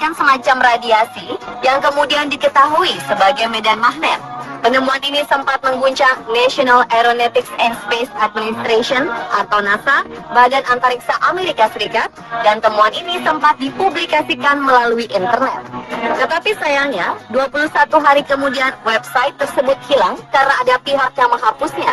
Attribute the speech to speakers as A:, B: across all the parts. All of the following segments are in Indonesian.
A: melepaskan semacam radiasi yang kemudian diketahui sebagai medan magnet. Penemuan ini sempat mengguncang National Aeronautics and Space Administration atau NASA, Badan Antariksa Amerika Serikat, dan temuan ini sempat dipublikasikan melalui internet. Tetapi sayangnya, 21 hari kemudian website tersebut hilang karena ada pihak yang menghapusnya.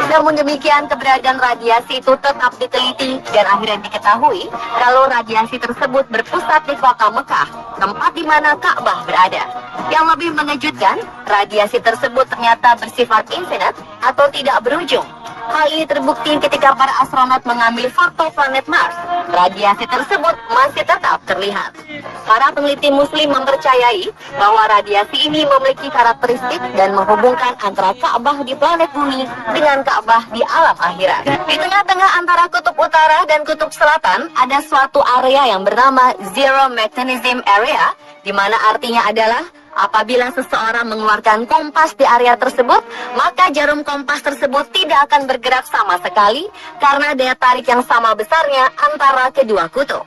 A: Namun demikian, keberadaan radiasi itu tetap diteliti dan akhirnya diketahui kalau radiasi tersebut berpusat di kota Mekah, tempat di mana Ka'bah berada. Yang lebih mengejutkan, radiasi tersebut ternyata bersifat infinite atau tidak berujung. Hal ini terbukti ketika para astronot mengambil foto planet Mars. Radiasi tersebut masih tetap terlihat. Para peneliti muslim mempercayai bahwa radiasi ini memiliki karakteristik dan menghubungkan antara Ka'bah di planet bumi dengan Ka'bah di alam akhirat. Di tengah-tengah antara kutub utara dan kutub selatan ada suatu area yang bernama Zero Magnetism Area, di mana artinya adalah apabila seseorang mengeluarkan kompas di area tersebut, maka jarum kompas tersebut tidak akan bergerak sama sekali karena daya tarik yang sama besarnya antara kedua kutub.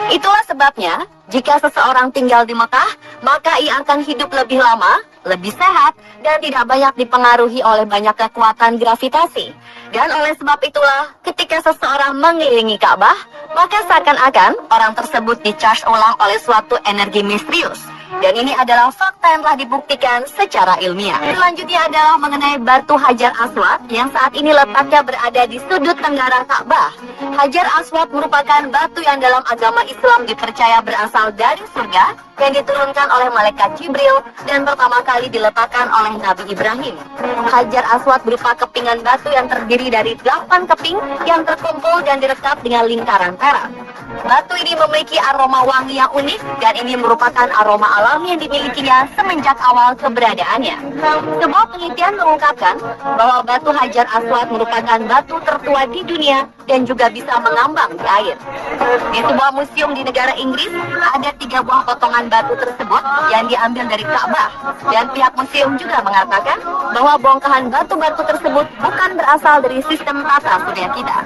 A: Itulah sebabnya, jika seseorang tinggal di Mekah, maka ia akan hidup lebih lama, lebih sehat, dan tidak banyak dipengaruhi oleh banyak kekuatan gravitasi. Dan oleh sebab itulah, ketika seseorang mengelilingi Ka'bah, maka seakan-akan orang tersebut di-charge ulang oleh suatu energi misterius. Dan ini adalah fakta yang telah dibuktikan secara ilmiah. Selanjutnya adalah mengenai batu Hajar Aswad yang saat ini letaknya berada di sudut tenggara Ka'bah. Hajar Aswad merupakan batu yang dalam agama Islam dipercaya berasal dari surga yang diturunkan oleh malaikat Jibril dan pertama kali diletakkan oleh Nabi Ibrahim. Hajar Aswad berupa kepingan batu yang terdiri dari 8 keping yang terkumpul dan direkat dengan lingkaran perak. Batu ini memiliki aroma wangi yang unik dan ini merupakan aroma alami yang dimilikinya semenjak awal keberadaannya. Sebuah penelitian mengungkapkan bahwa batu Hajar Aswad merupakan batu tertua di dunia dan juga bisa mengambang di air. Di sebuah museum di negara Inggris, ada 3 buah potongan batu tersebut yang diambil dari Ka'bah. Dan pihak museum juga mengatakan bahwa bongkahan batu-batu tersebut bukan berasal dari sistem tata surya kita.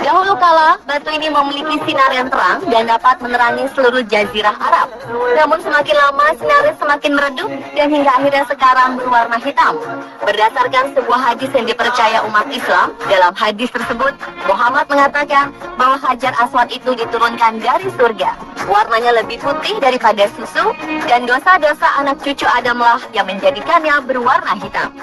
A: Dahulu kala, batu ini memiliki sinar yang terang dan dapat menerangi seluruh jazirah Arab. Namun semakin lama sinarnya semakin meredup dan hingga akhirnya sekarang berwarna hitam. Berdasarkan sebuah hadis yang dipercaya umat Islam, dalam hadis tersebut Muhammad mengatakan bahwa Hajar Aswad itu diturunkan dari surga. Warnanya lebih putih daripada susu dan dosa-dosa anak cucu Adamlah yang menjadikannya berwarna hitam.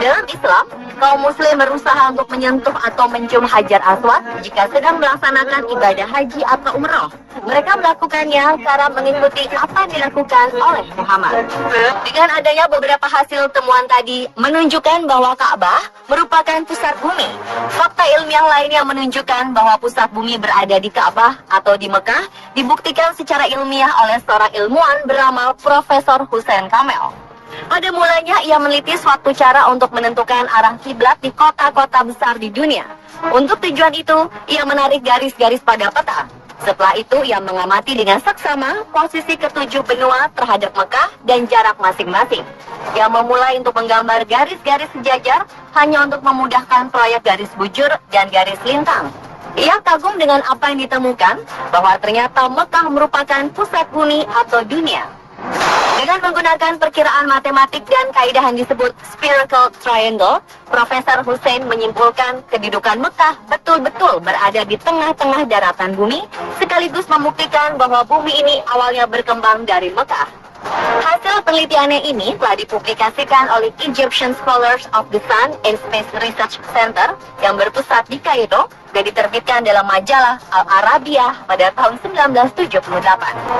A: Dalam Islam, kaum muslim berusaha untuk menyentuh atau mencium Hajar Aswad jika sedang melaksanakan ibadah haji atau umroh. Mereka melakukannya karena mengikuti apa yang dilakukan oleh Muhammad. Dengan adanya beberapa hasil temuan tadi menunjukkan bahwa Ka'bah merupakan pusat bumi. Fakta ilmiah lainnya menunjukkan bahwa pusat bumi berada di Ka'bah atau di Mekah dibuktikan secara ilmiah oleh seorang ilmuwan bernama Profesor Hussein Kamel. Pada mulanya ia meneliti suatu cara untuk menentukan arah kiblat di kota-kota besar di dunia. Untuk tujuan itu, ia menarik garis-garis pada peta. Setelah itu, ia mengamati dengan saksama posisi ketujuh benua terhadap Mekah dan jarak masing-masing. Ia memulai untuk menggambar garis-garis sejajar hanya untuk memudahkan proyek garis bujur dan garis lintang. Ia kagum dengan apa yang ditemukan, bahwa ternyata Mekah merupakan pusat bumi atau dunia. Dengan menggunakan perkiraan matematik dan kaidah yang disebut spherical triangle, Profesor Hussein menyimpulkan kedudukan Mekah betul-betul berada di tengah-tengah daratan bumi, sekaligus membuktikan bahwa bumi ini awalnya berkembang dari Mekah. Hasil penelitiannya ini telah dipublikasikan oleh Egyptian Scholars of the Sun and Space Research Center yang berpusat di Kairo dan diterbitkan dalam majalah Al-Arabiyah pada tahun 1978.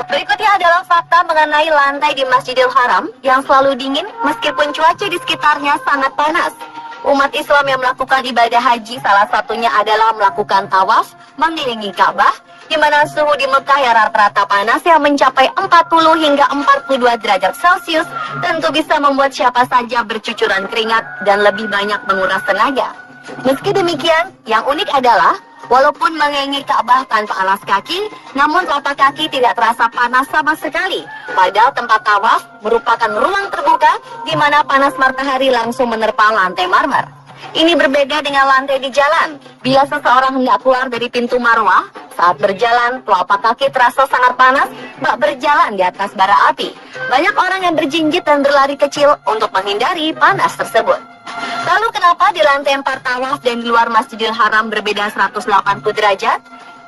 A: Berikutnya adalah fakta mengenai lantai di Masjidil Haram yang selalu dingin meskipun cuaca di sekitarnya sangat panas. Umat Islam yang melakukan ibadah haji salah satunya adalah melakukan tawaf mengelilingi Ka'bah, di mana suhu di Mekah yang rata-rata panas yang mencapai 40 hingga 42 derajat Celcius tentu bisa membuat siapa saja bercucuran keringat dan lebih banyak menguras tenaga. Meski demikian, yang unik adalah walaupun mengelilingi Ka'bah tanpa alas kaki, namun telapak kaki tidak terasa panas sama sekali. Padahal tempat tawaf merupakan ruang terbuka di mana panas matahari langsung menerpa lantai marmer. Ini berbeda dengan lantai di jalan. Bila seseorang hendak keluar dari pintu Marwah, Saat berjalan, telapak kaki terasa sangat panas, bak berjalan di atas bara api. Banyak orang yang berjinjit dan berlari kecil untuk menghindari panas tersebut. Lalu kenapa di lantai 4 tawaf dan di luar Masjidil Haram berbeda 180 derajat?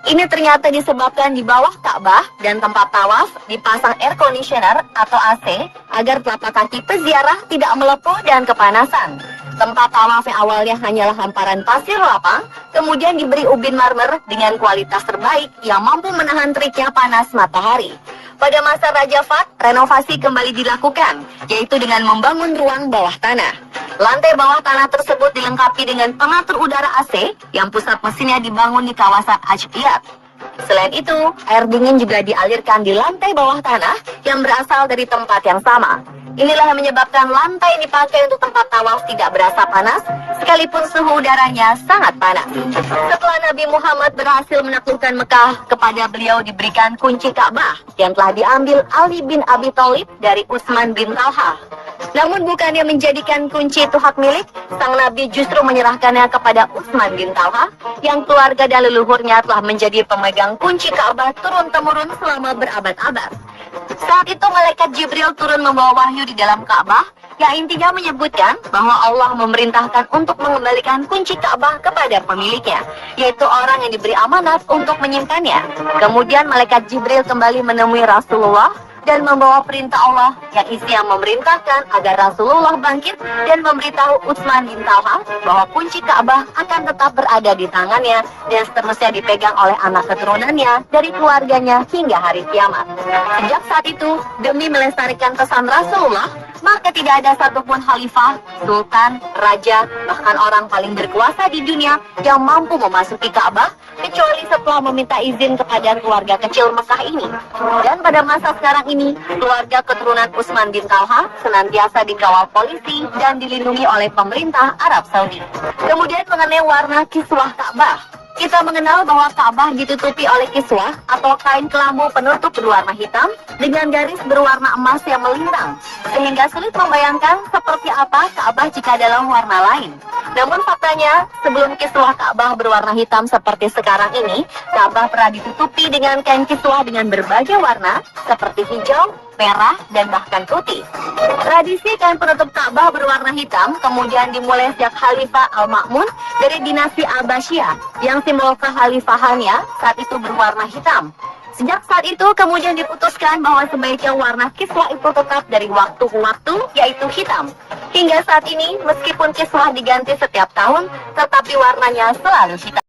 A: Ini ternyata disebabkan di bawah Ka'bah dan tempat tawaf dipasang air conditioner atau AC agar telapak kaki peziarah tidak melepuh dan kepanasan. Tempat tawaf yang awalnya hanyalah hamparan pasir lapang, kemudian diberi ubin marmer dengan kualitas terbaik yang mampu menahan teriknya panas matahari. Pada masa Raja Fat, renovasi kembali dilakukan, yaitu dengan membangun ruang bawah tanah. Lantai bawah tanah tersebut dilengkapi dengan pengatur udara AC yang pusat mesinnya dibangun di kawasan Ajqiyat. Selain itu, air dingin juga dialirkan di lantai bawah tanah yang berasal dari tempat yang sama. Inilah yang menyebabkan lantai yang dipakai untuk tempat tawaf tidak berasa panas, sekalipun suhu udaranya sangat panas. Setelah Nabi Muhammad berhasil menaklukkan Mekah, kepada beliau diberikan kunci Ka'bah yang telah diambil Ali bin Abi Thalib dari Utsman bin Talha. Namun bukannya menjadikan kunci itu hak milik, sang Nabi justru menyerahkannya kepada Utsman bin Talha, yang keluarga dan leluhurnya telah menjadi pemegang kunci Ka'bah turun-temurun selama berabad-abad. Saat itu malaikat Jibril turun membawa wahyu di dalam Ka'bah, yang intinya menyebutkan bahwa Allah memerintahkan untuk mengembalikan kunci Ka'bah kepada pemiliknya, yaitu orang yang diberi amanat untuk menyimpannya. Kemudian malaikat Jibril kembali menemui Rasulullah dan membawa perintah Allah yang isinya memerintahkan agar Rasulullah bangkit dan memberitahu Utsman bin Talha bahwa kunci Ka'bah akan tetap berada di tangannya dan seterusnya dipegang oleh anak keturunannya dari keluarganya hingga hari kiamat. Sejak saat itu, demi melestarikan pesan Rasulullah, maka tidak ada satupun khalifah, sultan, raja, bahkan orang paling berkuasa di dunia yang mampu memasuki Ka'bah kecuali setelah meminta izin kepada keluarga kecil Mekah ini. Dan pada masa sekarang ini, keluarga keturunan Utsman bin Talha senantiasa dikawal polisi dan dilindungi oleh pemerintah Arab Saudi. Kemudian mengenai warna kiswah Ka'bah. Kita mengenal bahwa Ka'bah ditutupi oleh kiswah atau kain kelambu penutup berwarna hitam dengan garis berwarna emas yang melintang, sehingga sulit membayangkan seperti apa Ka'bah jika dalam warna lain. Namun faktanya, sebelum kiswah Ka'bah berwarna hitam seperti sekarang ini, Ka'bah pernah ditutupi dengan kain kiswah dengan berbagai warna seperti hijau, merah, dan bahkan putih. Tradisi kain penutup Ka'bah berwarna hitam kemudian dimulai sejak Khalifah Al-Ma'mun dari dinasti Abbasiyah yang simbol kekhalifahannya saat itu berwarna hitam. Sejak saat itu kemudian diputuskan bahwa sebaiknya warna kiswah itu tetap dari waktu ke waktu, yaitu hitam. Hingga saat ini, meskipun kiswah diganti setiap tahun, tetapi warnanya selalu hitam.